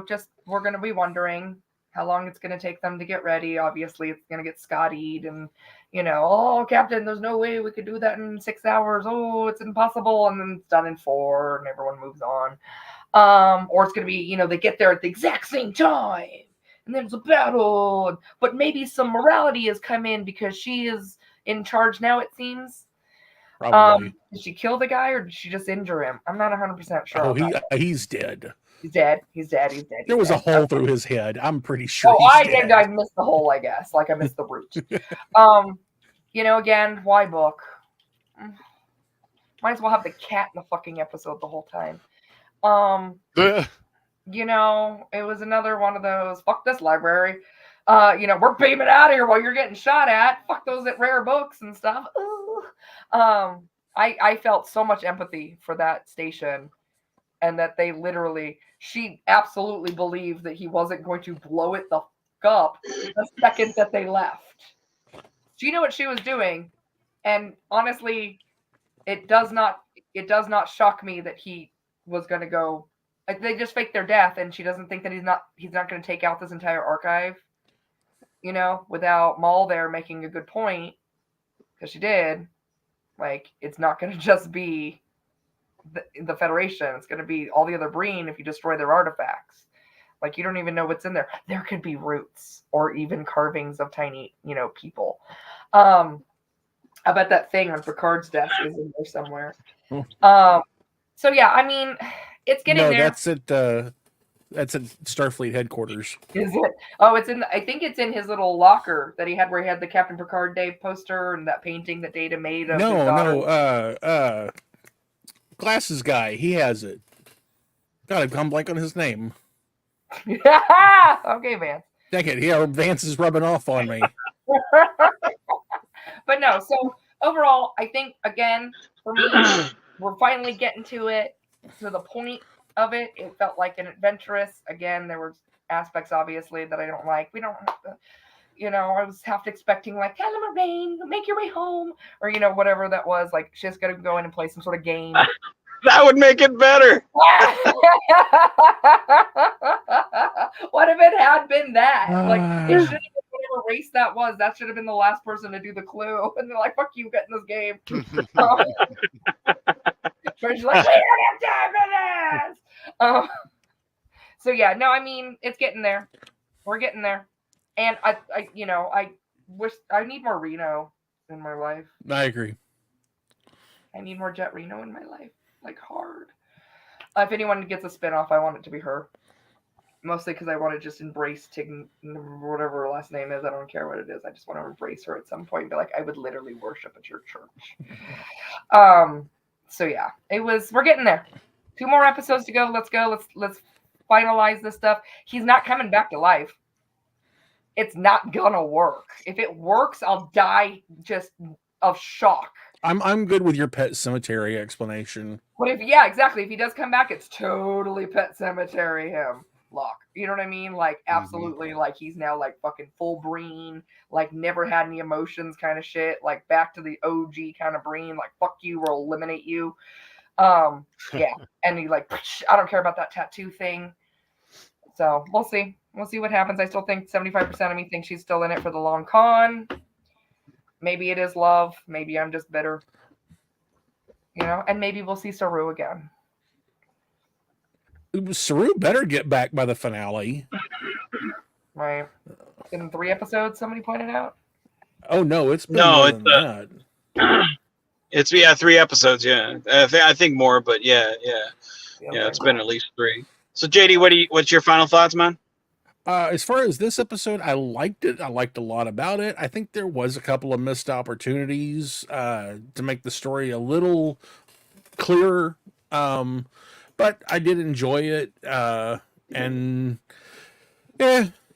just we're going to be wondering how long it's going to take them to get ready. Obviously, it's going to get Scottied and, oh, Captain, there's no way we could do that in 6 hours. Oh, it's impossible. And then it's done in 4 and everyone moves on. Or it's going to be, they get there at the exact same time. And then it's a battle. But maybe some morality has come in because she is in charge now, it seems. Probably. Did she kill the guy or did she just injure him? I'm not 100% sure. Oh, he's dead. He's dead. There was a hole through his head. I'm pretty sure. Oh, I missed the hole, I guess. Like I missed the root. Again, why book? Might as well have the cat in the fucking episode the whole time. It was another one of those, fuck this library. We're beaming out of here while you're getting shot at. Fuck those rare books and stuff. I felt so much empathy for that station, and that she absolutely believed that he wasn't going to blow it the fuck up the second that they left. She knew what she was doing, and honestly, it does not shock me that he was going to go. Like, they just faked their death, and she doesn't think that he's not going to take out this entire archive. Without Maul there making a good point, because she did. Like, it's not going to just be the Federation. It's going to be all the other Breen if you destroy their artifacts. Like, you don't even know what's in there. There could be roots or even carvings of tiny, people. I bet that thing on Picard's desk is in there somewhere. So yeah, I mean, it's getting there. That's at Starfleet headquarters. Is it? Oh, I think it's in his little locker that he had where he had the Captain Picard Day poster and that painting that Data made of his daughter. Glasses guy, he has it. God, I've gone blank on his name. Okay, Vance. Dang it, yeah, Vance is rubbing off on me. But no, so overall, I think, again, for me, we're finally getting to the point of it. It felt like an adventurous. Again, there were aspects, obviously, that I don't like. We don't have to, I was half expecting, like, Tell Moraine, make your way home, or, whatever that was. Like, she's going to go in and play some sort of game. That would make it better. What if it had been that? Like, it should have been whatever race that was. That should have been the last person to do the clue. And they're like, fuck you, get in this game. But she's like, we don't have time for this. So yeah, no, I mean, it's getting there. We're getting there. And I wish I need more Reno in my life. I agree. I need more Jet Reno in my life. Like, hard. If anyone gets a spinoff, I want it to be her. Mostly because I want to just embrace Tig, whatever her last name is. I don't care what it is. I just want to embrace her at some point and be like, I would literally worship at your church. So yeah, we're getting there. 2 more episodes to go. Let's go. Let's finalize this stuff. He's not coming back to life. It's not gonna work. If it works, I'll die just of shock. I'm good with your Pet Cemetery explanation. But exactly. If he does come back, it's totally Pet Cemetery him. lock. You know what I mean? Like absolutely, like he's now like fucking full Breen, like never had any emotions kind of shit, like back to the OG kind of Breen, like fuck you, we'll eliminate you. Yeah, and he like, I don't care about that tattoo thing. So we'll see. We'll see what happens. I still think 75% of me thinks she's still in it for the long con. Maybe it is love. Maybe I'm just bitter. And maybe we'll see Saru again. Saru better get back by the finale. Right. In 3 episodes, somebody pointed out? Oh, no, it's been more than that. It's 3 episodes, yeah. I think more, but yeah, it's been at least 3. So JD, what's your final thoughts, man? As far as this episode, I liked it. I liked a lot about it. I think there was a couple of missed opportunities to make the story a little clearer, but I did enjoy it. And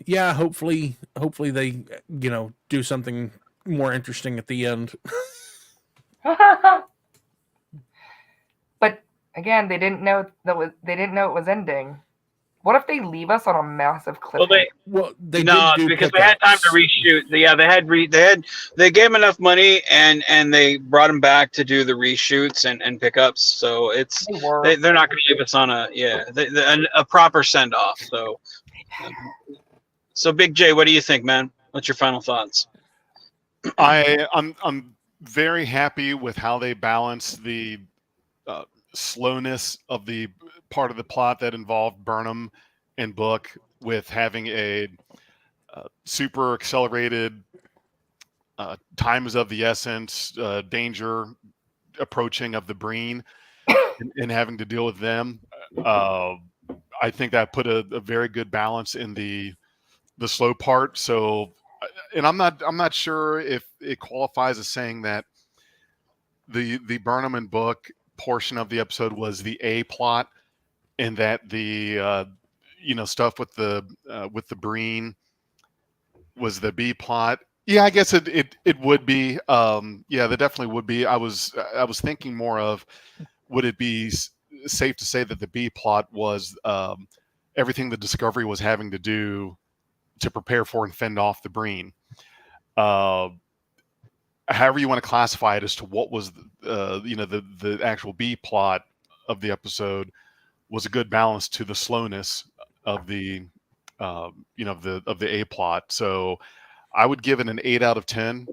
yeah, hopefully they do something more interesting at the end. But again, they didn't know it was ending. What if they leave us on a massive cliffhanger? They because they had time to reshoot. Yeah, they gave them enough money and they brought them back to do the reshoots and pickups. So they're not going to leave us on a proper send off. So Big J, what do you think, man? What's your final thoughts? I'm very happy with how they balance the slowness of the part of the plot that involved Burnham and Book with having a super accelerated time is of the essence, danger approaching of the Breen and having to deal with them. I think that put a very good balance in the slow part. So, and I'm not sure if it qualifies as saying that the Burnham and Book portion of the episode was the A plot, and that the stuff with the Breen was the B plot. Yeah, I guess it would be. Yeah, there definitely would be. I was thinking more of, would it be safe to say that the B plot was everything the Discovery was having to do to prepare for and fend off the Breen. However you want to classify it as to what was the actual B plot of the episode was a good balance to the slowness of the of the A plot. So I would give it an 8 out of 10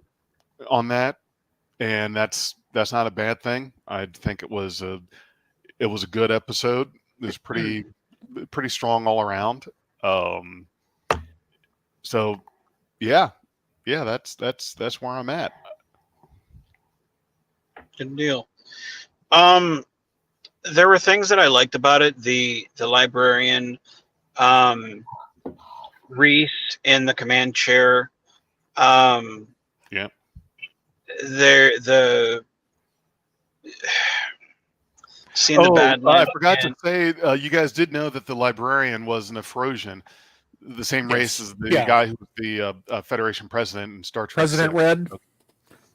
on that, and that's not a bad thing. I think it was a good episode. It was pretty strong all around. So yeah, that's where I'm at. Good deal. There were things that I liked about it. The librarian, Reese in the command chair. Yeah. Seeing the bad. I forgot to say, you guys did know that the librarian was an Afrosian, the same race as the guy who was the Federation president in Star Trek. President Red.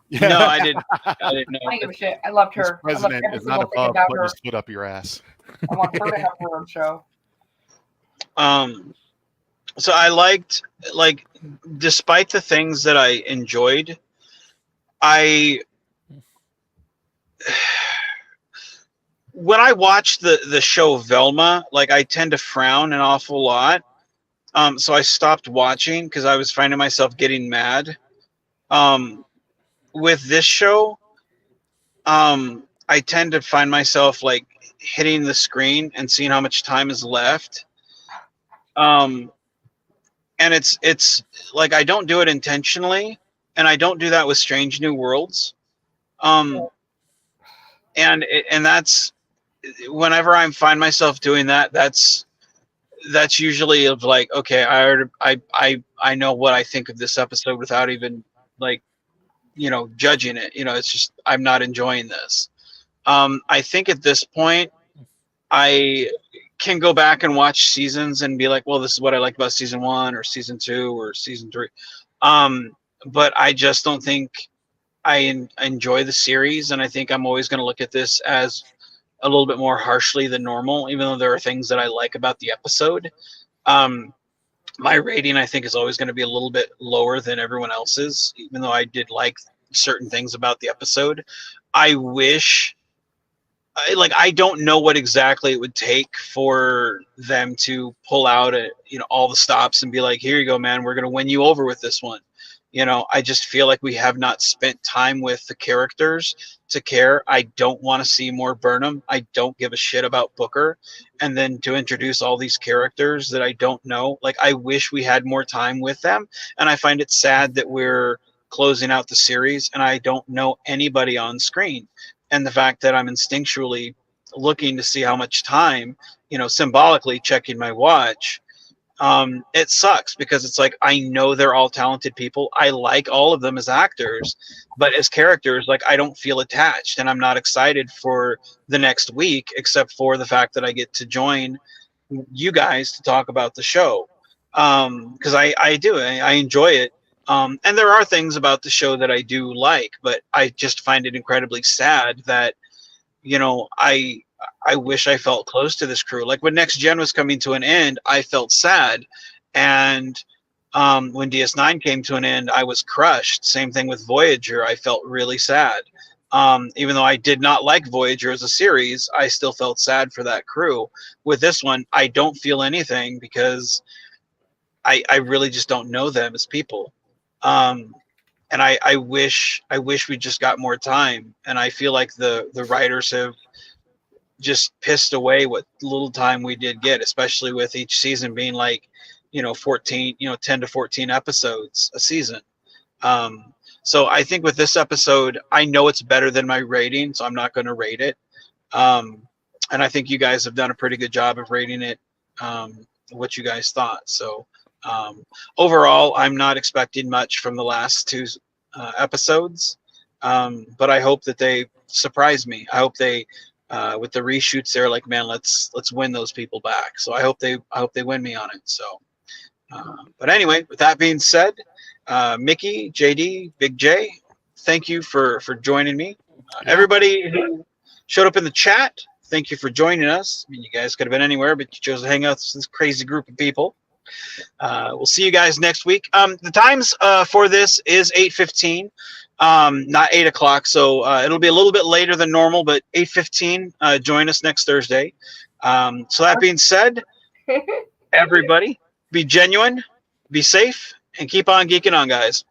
Yeah. No, I didn't know. I don't give a shit. I loved her. This president is not above putting his foot up your ass. I want her to have her own show. So I liked, despite the things that I enjoyed, when I watch the show Velma, I tend to frown an awful lot. So I stopped watching because I was finding myself getting mad. With this show, I tend to find myself hitting the screen and seeing how much time is left. And it's I don't do it intentionally, and I don't do that with Strange New Worlds. And that's whenever I find myself doing that, that's usually of okay, I know what I think of this episode without even judging it. It's just I'm not enjoying this. I think at this point I can go back and watch seasons and be like, well, this is what I liked about season 1 or season 2 or season 3. But I just don't think I enjoy the series, and I think I'm always going to look at this as a little bit more harshly than normal, even though there are things that I like about the episode. My rating, I think, is always going to be a little bit lower than everyone else's, even though I did like certain things about the episode. I wish, I don't know what exactly it would take for them to pull out all the stops and be like, here you go, man, we're going to win you over with this one. I just feel like we have not spent time with the characters to care. I don't want to see more Burnham. I don't give a shit about Booker. And then to introduce all these characters that I don't know, I wish we had more time with them. And I find it sad that we're closing out the series and I don't know anybody on screen. And the fact that I'm instinctually looking to see how much time, symbolically checking my watch, it sucks because it's like I know they're all talented people. I like all of them as actors, but as characters, I don't feel attached, and I'm not excited for the next week, except for the fact that I get to join you guys to talk about the show. Because I enjoy it. And there are things about the show that I do like, but I just find it incredibly sad that, I wish I felt close to this crew. Like when Next Gen was coming to an end, I felt sad. And when DS9 came to an end, I was crushed. Same thing with Voyager. I felt really sad. Even though I did not like Voyager as a series, I still felt sad for that crew. With this one, I don't feel anything because I really just don't know them as people. And I wish we just got more time. And I feel like the writers have just pissed away what little time we did get, especially with each season being 14, 10 to 14 episodes a season. So I think with this episode, I know it's better than my rating, so I'm not going to rate it. And I think you guys have done a pretty good job of rating it, what you guys thought. So overall, I'm not expecting much from the last two episodes, but I hope that they surprise me. I hope they, with the reshoots, they're like, man, let's win those people back. So I hope they win me on it. So, but anyway, with that being said, Mickey, JD, Big J, thank you for joining me. Everybody who showed up in the chat, thank you for joining us. I mean, you guys could have been anywhere, but you chose to hang out with this crazy group of people. We'll see you guys next week. The times for this is 8:15, not 8 o'clock. So it'll be a little bit later than normal, but 8:15. Join us next Thursday. So that being said, everybody be genuine, be safe, and keep on geeking on, guys.